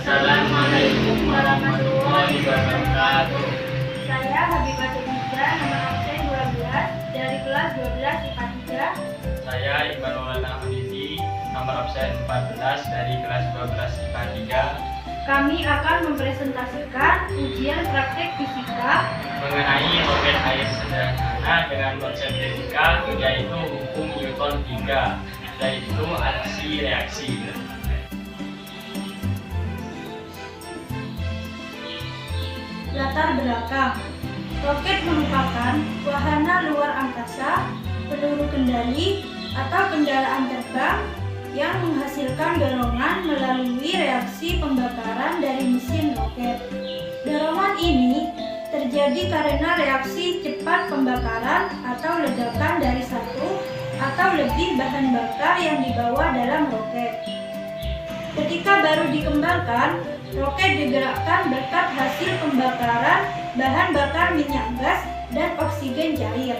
Assalamualaikum warahmatullahi wabarakatuh. Saya Habibah Tirmiza, nomor absen 12 dari kelas 12 IPA 3. Saya Iqbal Maulana Hamidi, nomor absen 14 dari kelas 12 IPA 3. Kami akan mempresentasikan ujian praktek fisika Mengenai roket air sederhana dengan konsep fisika yaitu hukum Newton 3, yaitu aksi reaksi. latar belakang. Roket merupakan wahana luar angkasa, peluru kendali, atau kendaraan terbang yang menghasilkan dorongan melalui reaksi pembakaran dari mesin roket. Dorongan ini terjadi karena reaksi cepat pembakaran atau ledakan dari satu atau lebih bahan bakar yang dibawa dalam roket. Ketika baru dikembangkan, roket digerakkan berkat hasil pembakaran bahan bakar minyak gas dan oksigen cair.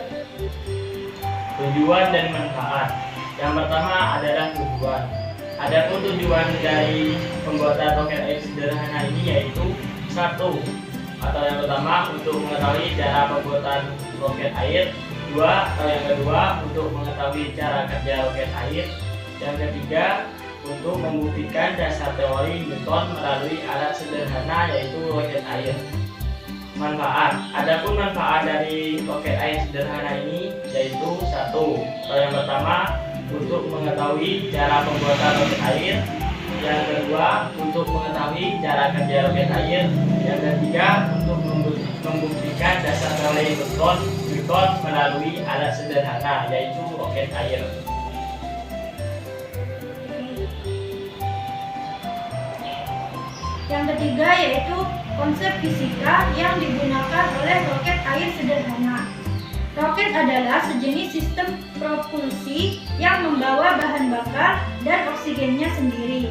Tujuan dan manfaat. Yang pertama adalah tujuan. Adapun tujuan dari pembuatan roket air sederhana ini yaitu satu, atau yang pertama untuk mengetahui cara pembuatan roket air. Dua, atau yang kedua untuk mengetahui cara kerja roket air. Yang ketiga, untuk membuktikan dasar teori Newton melalui alat sederhana yaitu roket air. Manfaat. Adapun manfaat dari roket air sederhana ini yaitu satu, atau yang pertama untuk mengetahui cara pembuatan roket air. Yang kedua untuk mengetahui cara kerja roket air. Yang ketiga untuk membuktikan dasar teori Newton melalui alat sederhana yaitu roket air. Yang ketiga yaitu konsep fisika yang digunakan oleh roket air sederhana. Roket adalah sejenis sistem propulsi yang membawa bahan bakar dan oksigennya sendiri.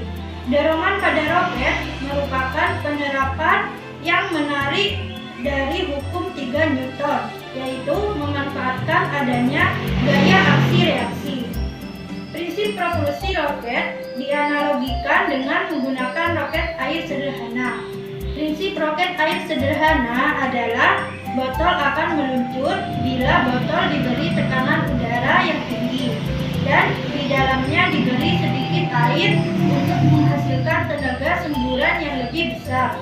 Dorongan pada roket merupakan penerapan yang menarik dari hukum 3 Newton, yaitu memanfaatkan adanya gaya aksi-reaksi. Prinsip propulsi roket dianalogikan dengan menggunakan roket air sederhana. Prinsip roket air sederhana adalah botol akan meluncur bila botol diberi tekanan udara yang tinggi dan di dalamnya diberi sedikit air untuk menghasilkan tenaga semburan yang lebih besar.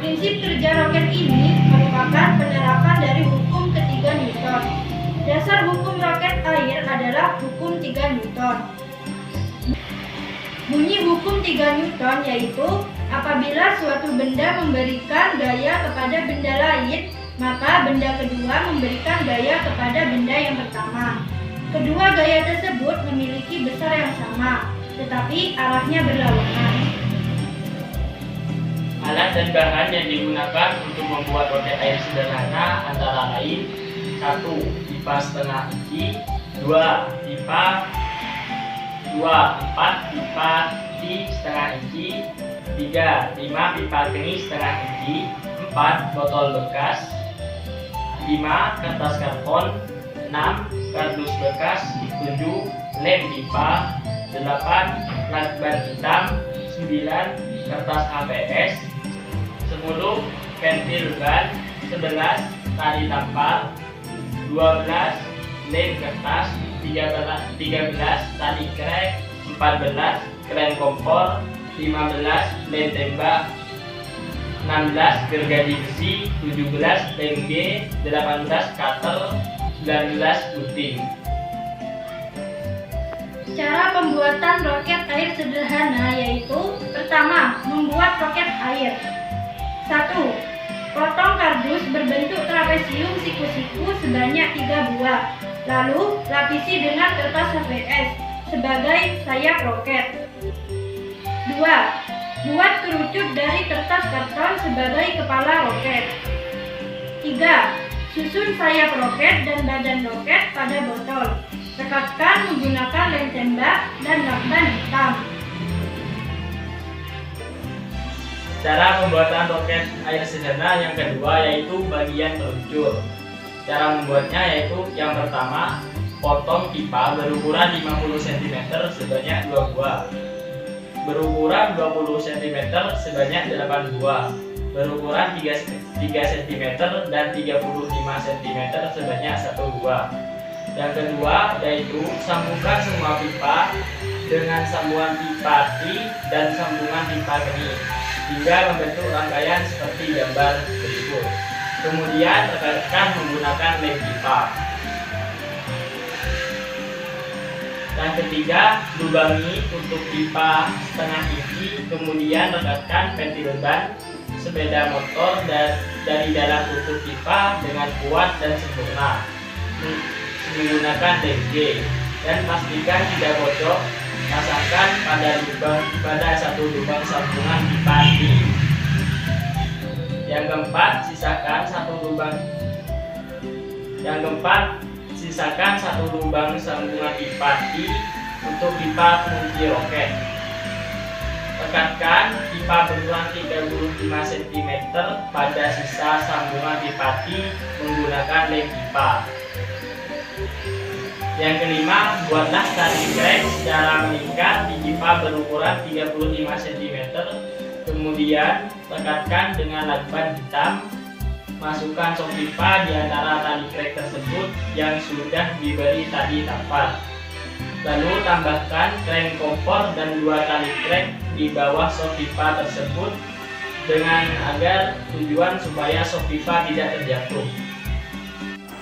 Prinsip kerja roket ini merupakan penerapan dari hukum ketiga Newton. Dasar hukum roket air adalah hukum 3 Newton. Bunyi hukum 3 Newton yaitu apabila suatu benda memberikan gaya kepada benda lain, maka benda kedua memberikan gaya kepada benda yang pertama. Kedua gaya tersebut memiliki besar yang sama, tetapi arahnya berlawanan. Alat dan bahan yang digunakan untuk membuat roket air sederhana antara lain: 1. Pipa setengah inci. 2. Pipa 4 pipa setengah inci. 3. 5 pipa keni setengah inci. 4. Botol bekas. 5. Kertas karton. 6. Kardus bekas. 7. Lem pipa. 8. Lakban hitam. 9. Kertas HPS. 10. Pentil ban. 11. Tali tampar. 12. Lem kertas. 13 tali krek. 14 krem kompor. 15 lem tembak. 16 gergaji besi. 17 lem G. 18 cutter. 19 puting. Cara pembuatan roket air sederhana yaitu: pertama, membuat roket air. 1. Potong kardus berbentuk trapesium siku-siku sebanyak 3 buah. Lalu lapisi dengan kertas HPS sebagai sayap roket. 2. Buat kerucut dari kertas karton sebagai kepala roket. 3. Susun sayap roket dan badan roket pada botol. Rekatkan menggunakan lem tembak dan lakban hitam. Cara pembuatan roket air sederhana yang kedua yaitu bagian peluncur. Cara membuatnya yaitu: yang pertama, potong pipa berukuran 50 cm sebanyak 2 buah. berukuran 20 cm sebanyak 8 buah, berukuran 3 cm dan 35 cm sebanyak 1 buah. Yang kedua yaitu sambungkan semua pipa dengan sambungan pipa T dan sambungan pipa geni hingga membentuk rangkaian seperti gambar berikut. Kemudian rekatkan menggunakan lem pipa. Yang ketiga, lubangi tutup pipa setengah inci, kemudian rekatkan ventil ban sepeda motor dari dalam tutup pipa dengan kuat dan sempurna menggunakan lem G, dan pastikan tidak bocor. Pasangkan pada satu lubang sambungan pipa T. Yang keempat, sisakan satu lubang sambungan pipa T untuk pipa pengunci roket. Rekatkan pipa berukuran 35 cm pada sisa sambungan pipa T menggunakan lem pipa. Yang kelima, buatlah tali krek secara mengikat di pipa berukuran 35 cm. Kemudian rekatkan dengan lakban hitam. Masukkan sok pipa di antara tali krek tersebut yang sudah diberi tali tampar. Lalu tambahkan klem kompor dan 2 tali krek di bawah sok pipa tersebut dengan agar tujuan supaya sok pipa tidak terjatuh.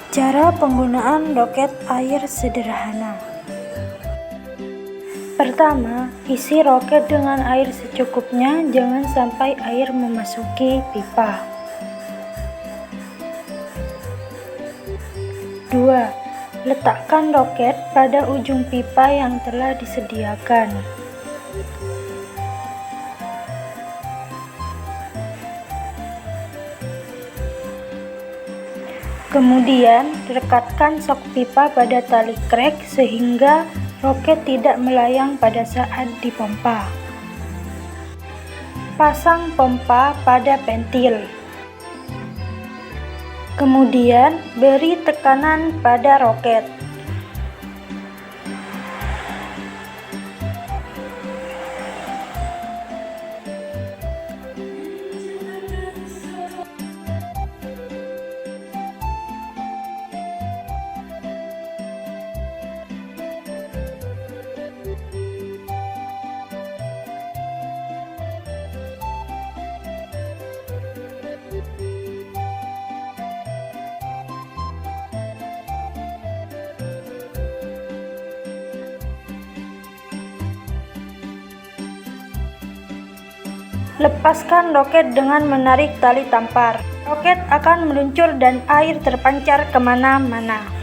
Cara penggunaan roket air sederhana. Pertama, isi roket dengan air secukupnya, jangan sampai air memasuki pipa. 2. Letakkan roket pada ujung pipa yang telah disediakan. Kemudian, rekatkan sok pipa pada tali krek sehingga roket tidak melayang pada saat dipompa. Pasang pompa pada ventil. Kemudian, beri tekanan pada roket. Lepaskan roket dengan menarik tali tampar. Roket akan meluncur dan air terpancar kemana-mana.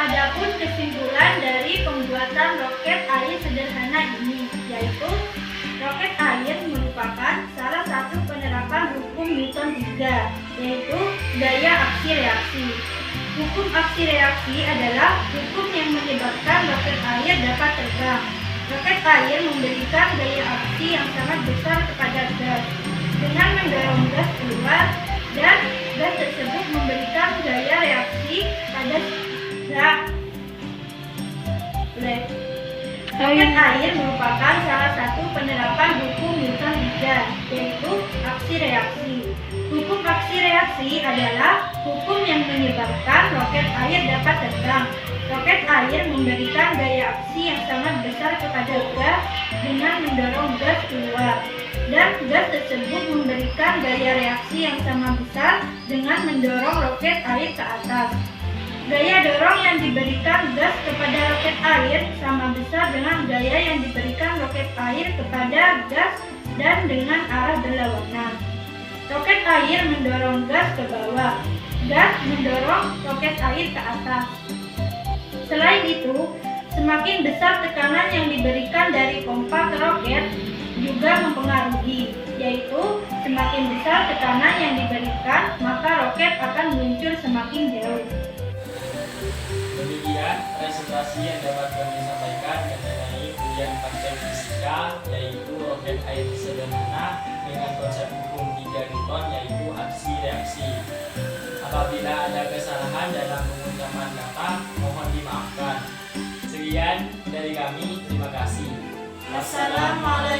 Adapun kesimpulan dari pembuatan roket air sederhana ini, yaitu roket air merupakan salah satu penerapan hukum Newton III, yaitu gaya aksi reaksi. Hukum aksi reaksi adalah hukum yang menyebabkan roket air dapat terbang. Roket air memberikan gaya aksi yang sangat besar kepada gas dengan mendorong gas keluar, dan gas tersebut memberikan gaya reaksi pada roket air merupakan salah satu penerapan hukum Newton III, yaitu aksi reaksi. Hukum aksi reaksi adalah hukum yang menyebabkan roket air dapat terbang. Roket air memberikan gaya aksi yang sangat besar kepada gas dengan mendorong gas keluar, dan gas tersebut memberikan gaya reaksi yang sama besar dengan mendorong roket air ke atas. Gaya dorong yang diberikan gas kepada roket air sama besar dengan gaya yang diberikan roket air kepada gas dan dengan arah berlawanan. Roket air mendorong gas ke bawah, gas mendorong roket air ke atas. Selain itu, Semakin besar tekanan yang diberikan dari pompa ke roket juga mempengaruhi, yaitu semakin besar tekanan yang diberikan, maka roket akan meluncur semakin jauh. Demikian presentasi yang dapat kami sampaikan mengenai ujian praktek fisika, yaitu roket air sederhana dengan konsep hukum 3 Newton, yaitu aksi reaksi. Apabila ada kesalahan dalam pengucapan kata, mohon dimaafkan. Sekian dari kami, terima kasih. Wassalamualaikum